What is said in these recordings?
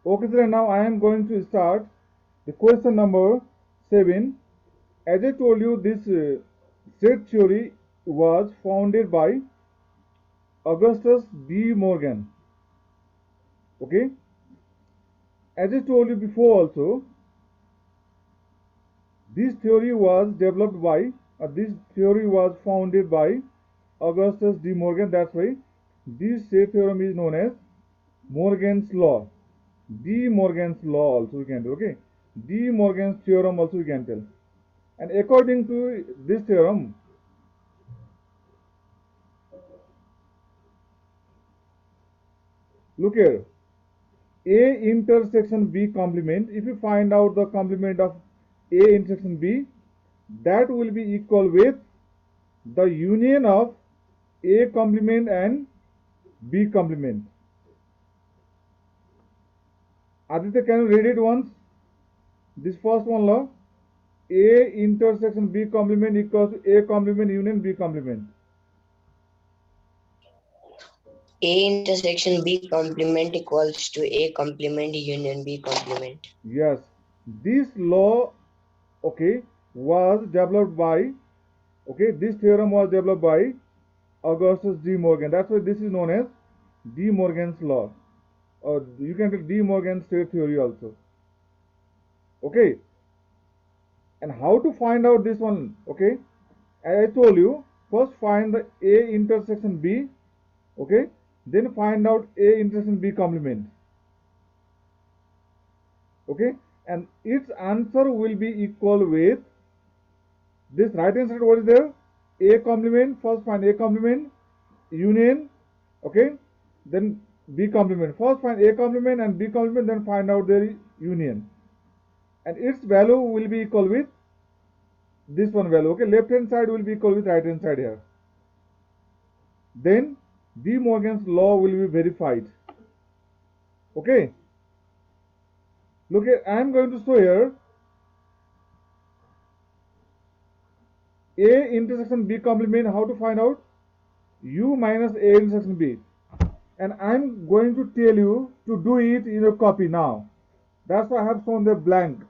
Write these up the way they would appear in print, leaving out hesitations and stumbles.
Okay, sir, now I am going to start the question number 7. As I told you, this set theory was founded by Augustus De Morgan. Okay, as I told you before also, this theory was developed by, this theory was founded by Augustus De Morgan. That's why this set theorem is known as Morgan's law. De Morgan's law also you can do. Okay, De Morgan's theorem also you can tell. And according to this theorem, look here, A intersection B complement, if you find out the complement of A intersection B, that will be equal with the union of A complement and B complement. Aditya, can you read it once? This first one law, A intersection B complement equals to A complement union B complement. A intersection B complement equals to A complement union B complement. Yes, this law, okay, was developed by, okay, this theorem was developed by Augustus De Morgan. That's why this is known as De Morgan's law, or you can take De Morgan's state theory also. Okay, and how to find out this one? Okay, as I told you, first find the A intersection B. Okay, then find out A intersection B complement. Okay, and its answer will be equal with this right hand side. What is there? A complement. First find A complement union. Okay, then B complement. First find A complement and B complement, then find out their union, and its value will be equal with this one value. Okay, left hand side will be equal with right hand side here. Then De Morgan's law will be verified. Okay, look here, I am going to show here A intersection B complement. How to find out? U minus A intersection B, and I'm going to tell you to do it in your copy now. That's why I have shown the blank.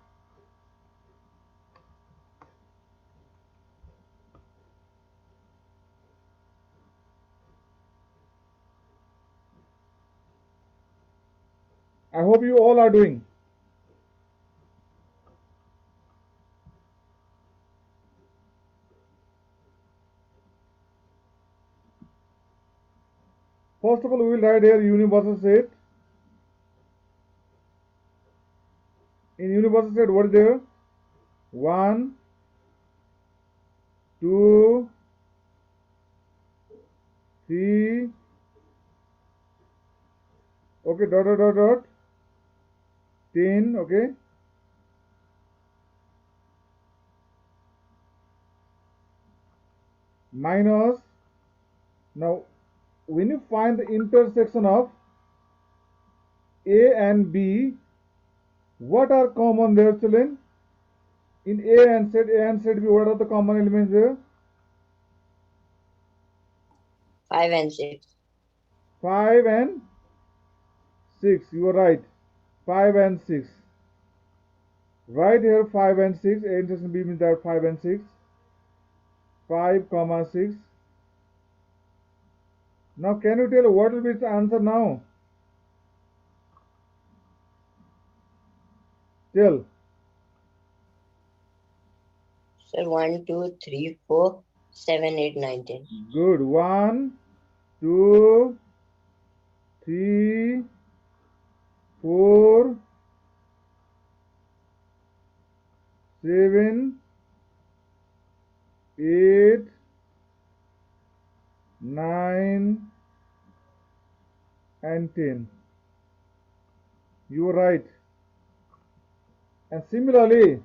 I hope you all are doing. First of all, we will write here universal set. In universal set, what is there? 1, 2, 3, okay, dot dot dot dot, 10, okay, minus. Now, when you find the intersection of A and B, what are common there, children? In A and set B, what are the common elements there? 5 and 6. 5 and 6, you are right. 5 and 6. Right here 5 and 6, A intersection B means that 5 and 6. 5 comma 6. Now can you tell what will be its answer now? Tell. Sir, 1, 2, 3, 4, 7, 8, 9, 10. Good. 1, 2, 3, 4, 7, 8, 9, and 10. You are right. And similarly,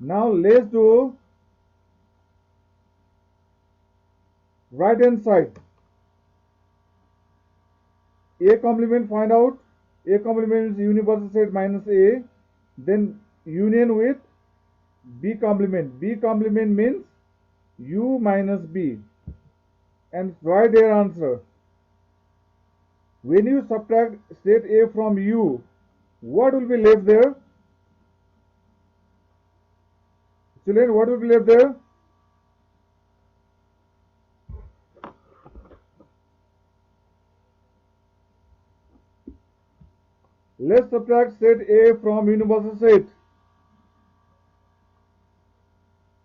now let's do right hand side. A complement, find out. A complement is universal set minus A, then union with B complement. B complement means U minus B, and write their answer. When you subtract set A from U, what will be left there? Children, what will be left there? Let's subtract set A from universal set.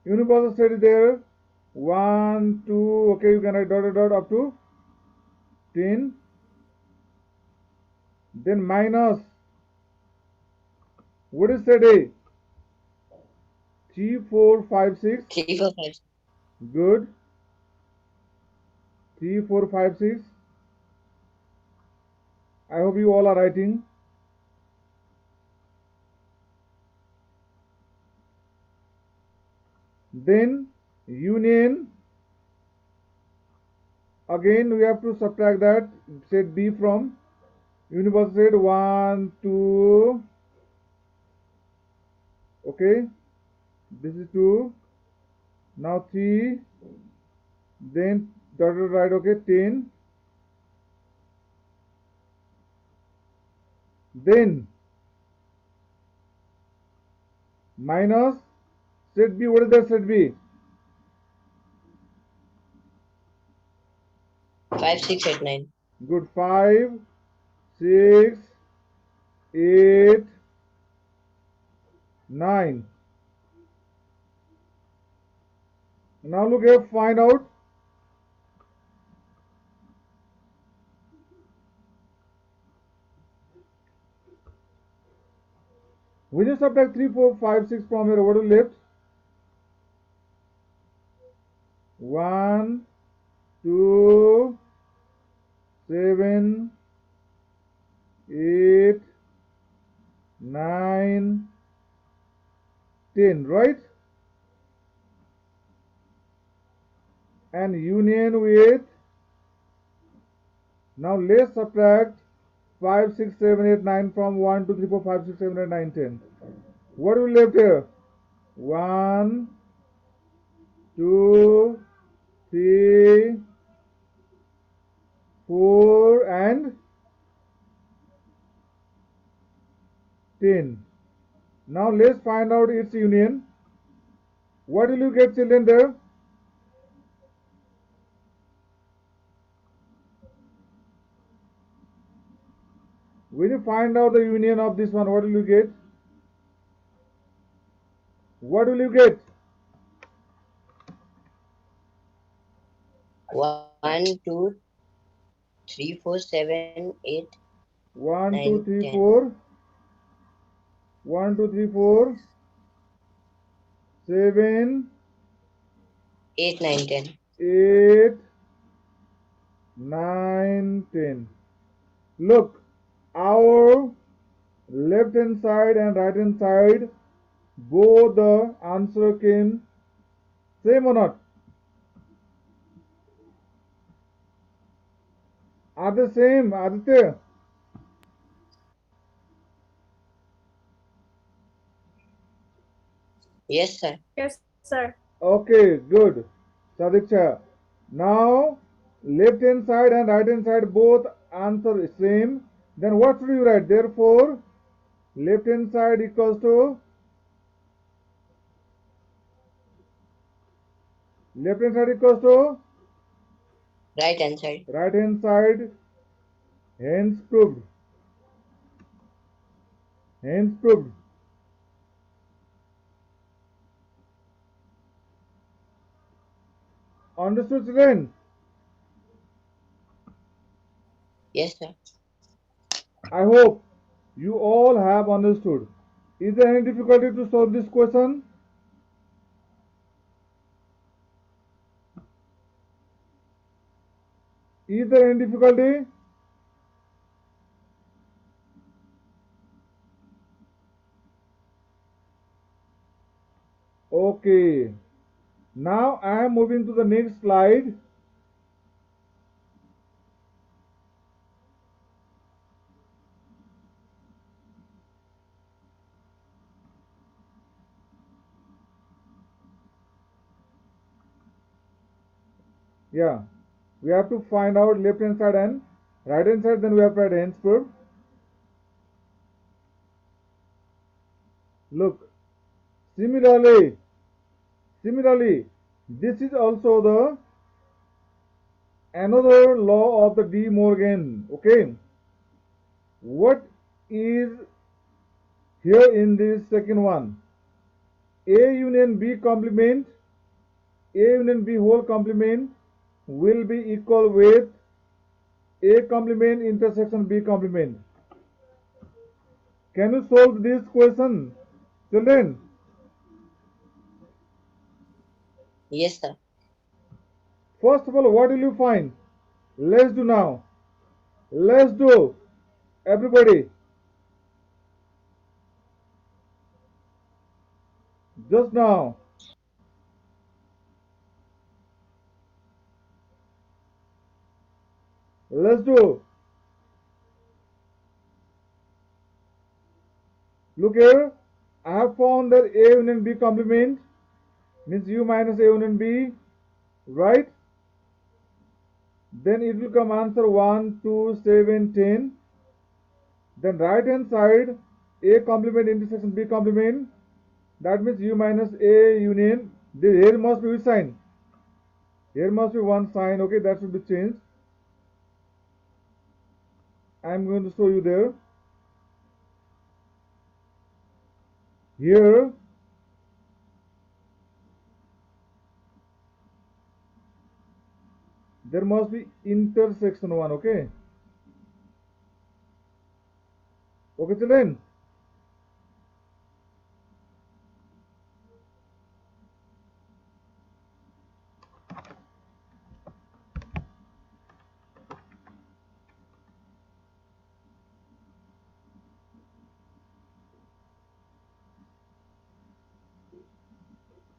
Universal set is there. 1, 2, okay, you can write dot dot dot up to 10. Then minus, what is set A? 3, 4, 5, 6. 3, 4, 5. Good. 3, 4, 5, 6. I hope you all are writing. Then union, again we have to subtract that set B from universal set. 1, 2, okay, this is 2, now 3, then dotted right, okay, 10. Then minus set B. What is that set B? 5, 6, 8, 9. Good. 5, 6, 8, 9. Now look here, find out. When you subtract 3, 4, 5, 6 from here, what will left? 1, 2, 7, 8, 9, 10, right? And union with, now let's subtract 5, 6, 7, 8, 9 from 1, 2, 3, 4, 5, 6, 7, 8, 9, 10. What will left here? 1, 2, 3, 4, and 10. Now let's find out its union. What will you get, children, there? When you find out the union of this one, what will you get? What will you get? 1, 2, 3, 4, 7, 8, 1, 2, 9, 3, 10. 4. 1, 2, 3, 4. 7, 8, 9, 10. 8, 9, 10. Look, our left hand side and right hand side, both the answer came same or not? Are the same, Aditya? Yes, sir. Yes, sir. Okay, good. Sadiksha. Now, left hand side and right hand side both answer same. Then what should you write? Therefore, left hand side equals to Right hand side. right hand side. Hence proved. Hence proved. Understood, children? Yes, sir. I hope you all have understood. Is there any difficulty to solve this question? Is there any difficulty? Okay. Now I am moving to the next slide. Yeah, we have to find out left hand side and Right hand side, then we have to write hence proof. Look, similarly, this is also the another law of the De Morgan. Okay, what is here in this second one? A union B complement, A union B whole complement will be equal with A complement intersection B complement. Can you solve this question, children? Yes, sir. First of all, what will you find? Let's do now. Let's do. Everybody, just now. Let's do. Look here. I have found that A union B complement means U minus A union B, right? Then it will come answer 1, 2, 7, 10. Then right hand side A complement intersection B complement. That means U minus A union. Here must be which sign? Here must be one sign. Okay, that should be changed. I am going to show you there. Here there must be intersection one. Okay. Okay, children.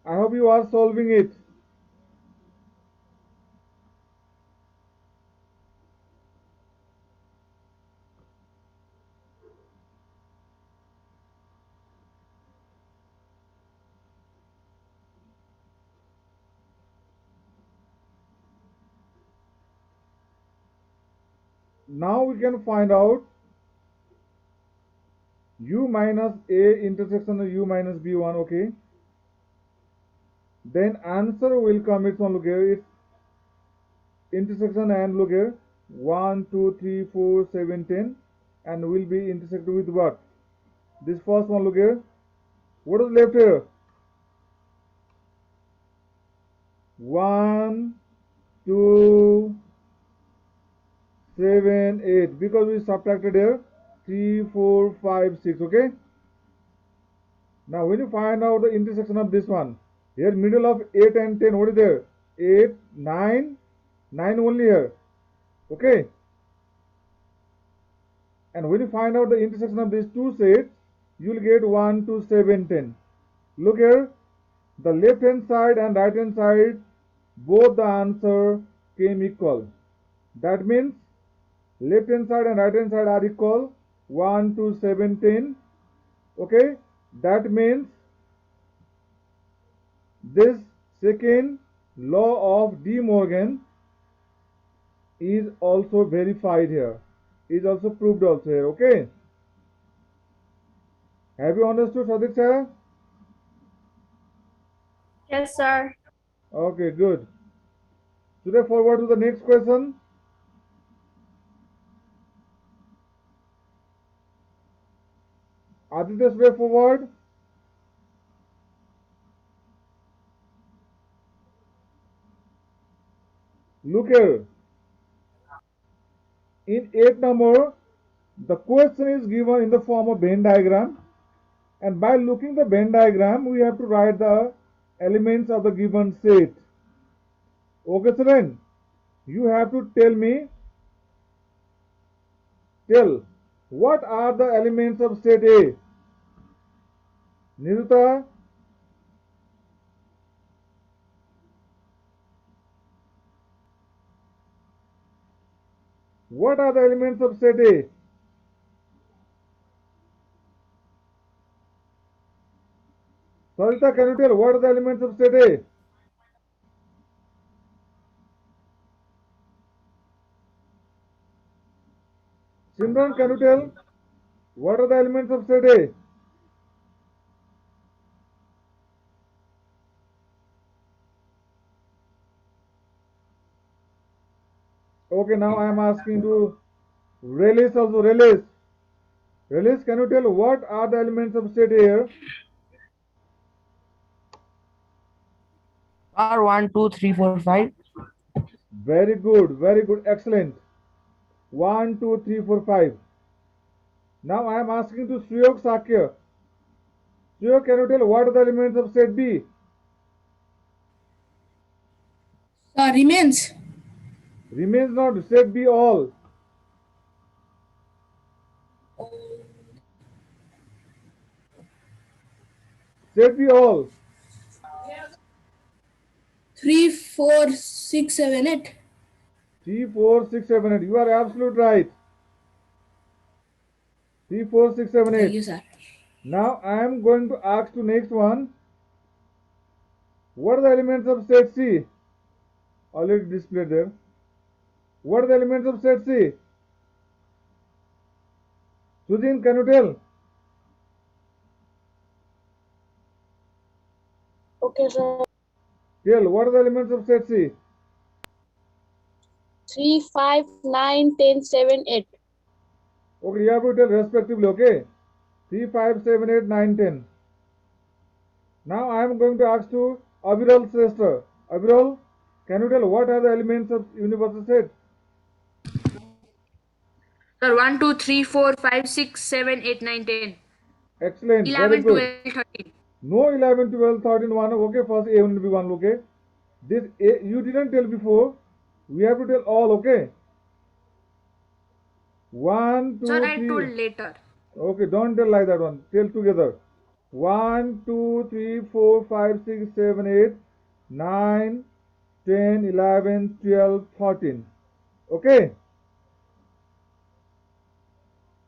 I hope you are solving it. Now we can find out U minus A intersection of U minus B1. Okay. Then answer will come. It's on, look here. It's intersection and look here. 1, 2, 3, 4, 7, 10, and will be intersected with what? This first one, look here. What is left here? 1, 2, 7, 8. Because we subtracted here 3, 4, 5, 6. Okay. Now when you find out the intersection of this one, here middle of 8 and 10, what is there? 8, 9, 9 only here. Okay. And when you find out the intersection of these two sets, you will get 1, 2, 7, 10. Look here, the left hand side and right hand side, both the answer came equal. That means left hand side and right hand side are equal. 1, 2, 7, 10. Okay, that means this second law of De Morgan is also verified here, is also proved also here. Okay, have you understood, Sadiq sir? Yes, sir. Okay, good. Today forward to the next question. Aditya, way forward. Look here. In 8 number, the question is given in the form of Venn diagram, and by looking the Venn diagram, we have to write the elements of the given set. Okay, children, you have to tell what are the elements of set A. Niruta, what are the elements of set A? Sarita, can you tell what are the elements of set A? Simran, can you tell what are the elements of set A? Okay, now I am asking to Relis also. Relis, can you tell what are the elements of set A here? Are 1, 2, 3, 4, 5. Very good, excellent. 1, 2, 3, 4, 5. Now I am asking to Suyog Sakya. Suyog, can you tell what are the elements of set B? Remains. Remains not, set B all. Set B all. 3, 4, 6, 7, 8. 3, 4, 6, 7, 8. You are absolute right. 3, 4, 6, 7, Thank 8. you, sir. Now I am going to ask to next one. What are the elements of set C? Already displayed there. What are the elements of set C? Sujin, can you tell? Okay, sir. Tell, what are the elements of set C? 3, 5, 9, 10, 7, 8. Okay, you have to tell respectively, okay? 3, 5, 7, 8, 9, 10. Now I am going to ask to Aviral Srestha. Aviral, can you tell what are the elements of universal set? Sir, 1, 2, 3, 4, 5, 6, 7, 8, 9, 10. Excellent, very 11, good. 12, 13. No 11, 12, 13, 1. Okay, first A will be 1, okay? This A, you didn't tell before. We have to tell all, okay? 1, Sir, 2, I 3. told later. Okay, don't tell like that one. Tell together. 1, 2, 3, 4, 5, 6, 7, 8, 9, 10, 11, 12, 13. Okay?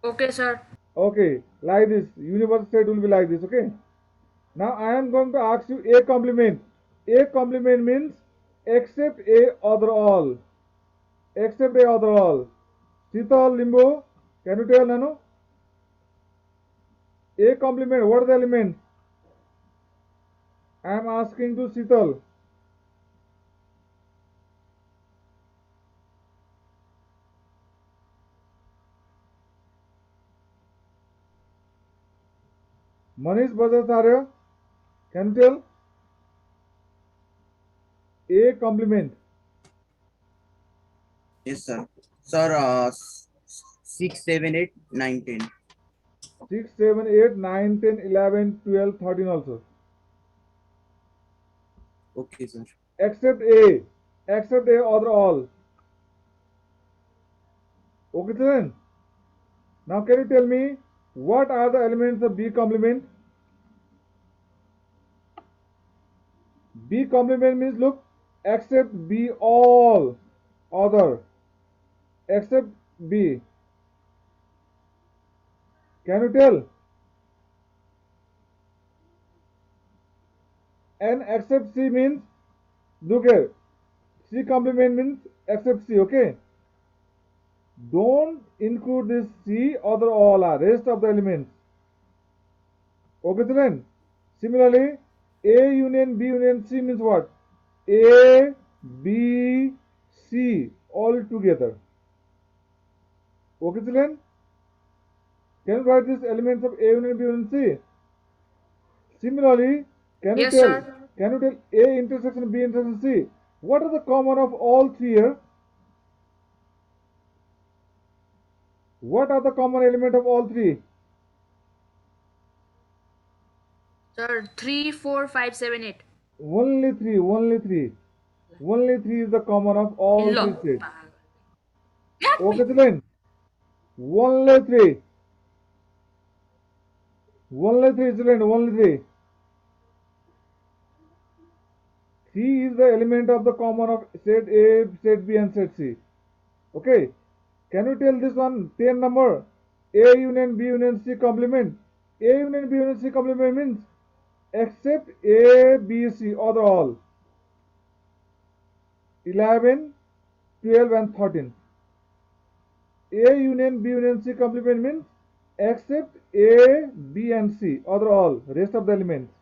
Okay, sir. Okay, like this. Universal set will be like this, okay? Now I am going to ask you A complement. A complement means except A other all. Except A other all. Sital Limbo, can you tell Nano? A complement, what are the elements? I am asking to Sital. Manish Bajajarya, can you tell? A complement. Yes, sir. Sir, 6, 7, 8, 9, 10. 6, 7, 8, 9, 10, 11, 12, 13 also. Okay, sir. Except A. Except A other all. Okay, children? Now can you tell me what are the elements of B complement? B complement means look, except B all other. Except B. Can you tell? And except C means, look here, C complement means except C, okay? Don't include this C other all are rest of the elements. Okay, children? Similarly, A union B union C means what? A, B, C all together. Okay, children? Can you write these elements of A union B union C? Similarly, can you Yes, tell? sir. Can you tell A intersection B intersection C? What are the common of all three here? What are the common element of all three? Sir, 3, 4, 5, 7, 8. Only three, only three. Only three is the common of all three Hello. sets. Okay, children? Only three. Only three, children, only three. C is the element of the common of set A, set B and set C. Okay. Can you tell this one 10 number? A union B union C complement. A union B union C complement means except A, B, C other all. 11, 12 and 13. A union B union C complement means except A, B and C, other all, rest of the elements.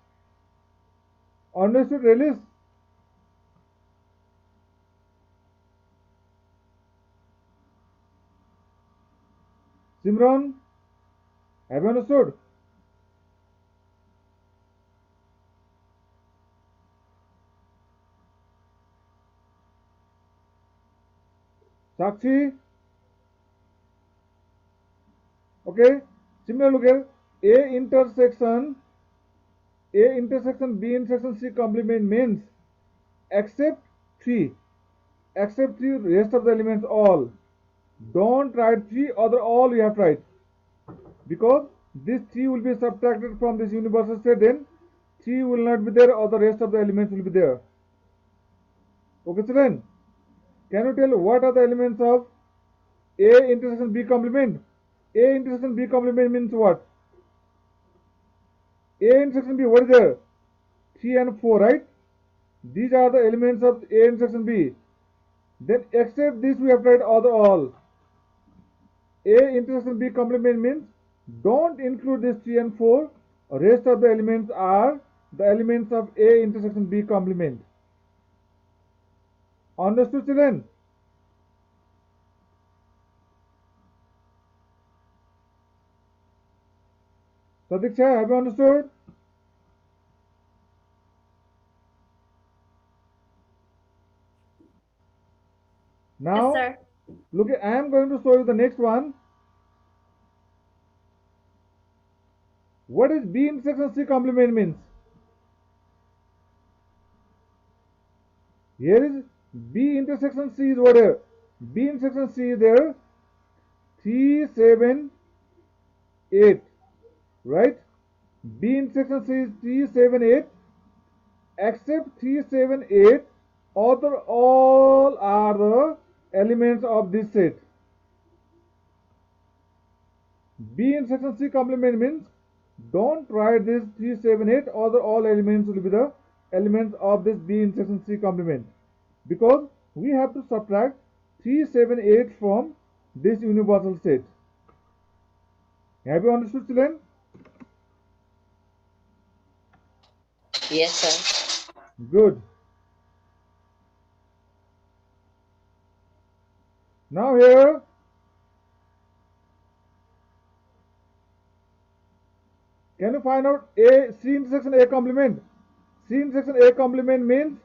Understood, Relis? Simran, have you understood? Sakshi? Okay, similar look here. A intersection B intersection C complement means except 3 rest of the elements all. Don't write 3 other all you have to write, because this 3 will be subtracted from this universal set, then 3 will not be there or the rest of the elements will be there. Okay children, can you tell what are the elements of A intersection B complement? A intersection B complement means what? A intersection B, what is there? 3 and 4, right? These are the elements of A intersection B. Then except this we have to write other all. A intersection B complement means don't include this 3 and 4. Rest of the elements are the elements of A intersection B complement. Understood children? Sadiksha, have you understood? Now, Yes, sir. look, I am going to show you the next one. What is B intersection C complement means? Here is B intersection C is what here? B intersection C is there 3, 7, 8, right? B intersection C is 3, 7, 8, except 3, 7, 8, other all are the elements of this set. B intersection C complement means don't write this 3, 7, 8, other all elements will be the elements of this B intersection C complement, because we have to subtract 3, 7, 8 from this universal set. Have you understood children? Yes, sir. Good. Now here, can you find out A, C intersection A complement? C intersection A complement means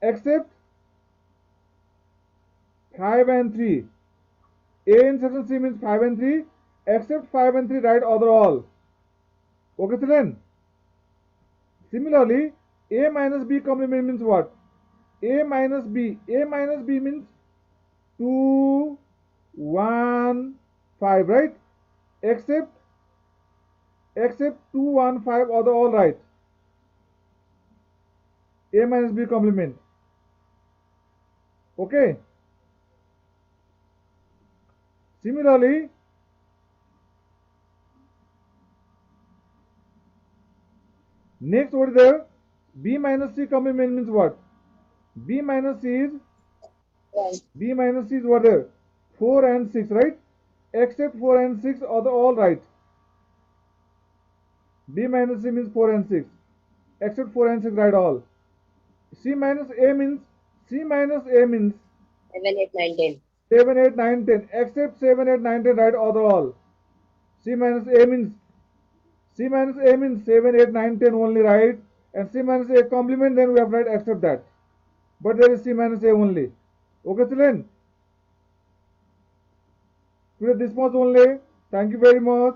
except 5 and 3. A intersection C means 5 and 3, except 5 and 3 write other all. Okay children? Similarly, A minus B complement means what? A minus B means 2, 1, 5, right? Except 2, 1, 5 other all right. A minus B complement. Okay. Similarly, next what is there? B minus C complement means what? B minus C is what there? 4 and 6, right? Except 4 and 6 are the all right. B minus C means 4 and 6. Except 4 and 6 right all. C minus A means 7, 8, 9, 10. 7, 8, 9, 10. Except 7, 8, 9, 10 right other all. C minus A means 7, 8, 9, 10 only right. And C minus A complement, then we have to write except that. But there is C minus A only. Okay children? Today this much only. Thank you very much.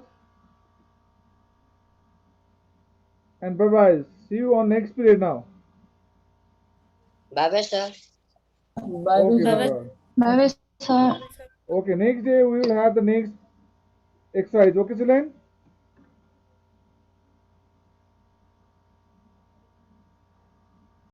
And bye bye. See you on next period now. Bye-bye, sir. Okay, bye bye. Bye, sir. Okay, next day we will have the next exercise. Okay children?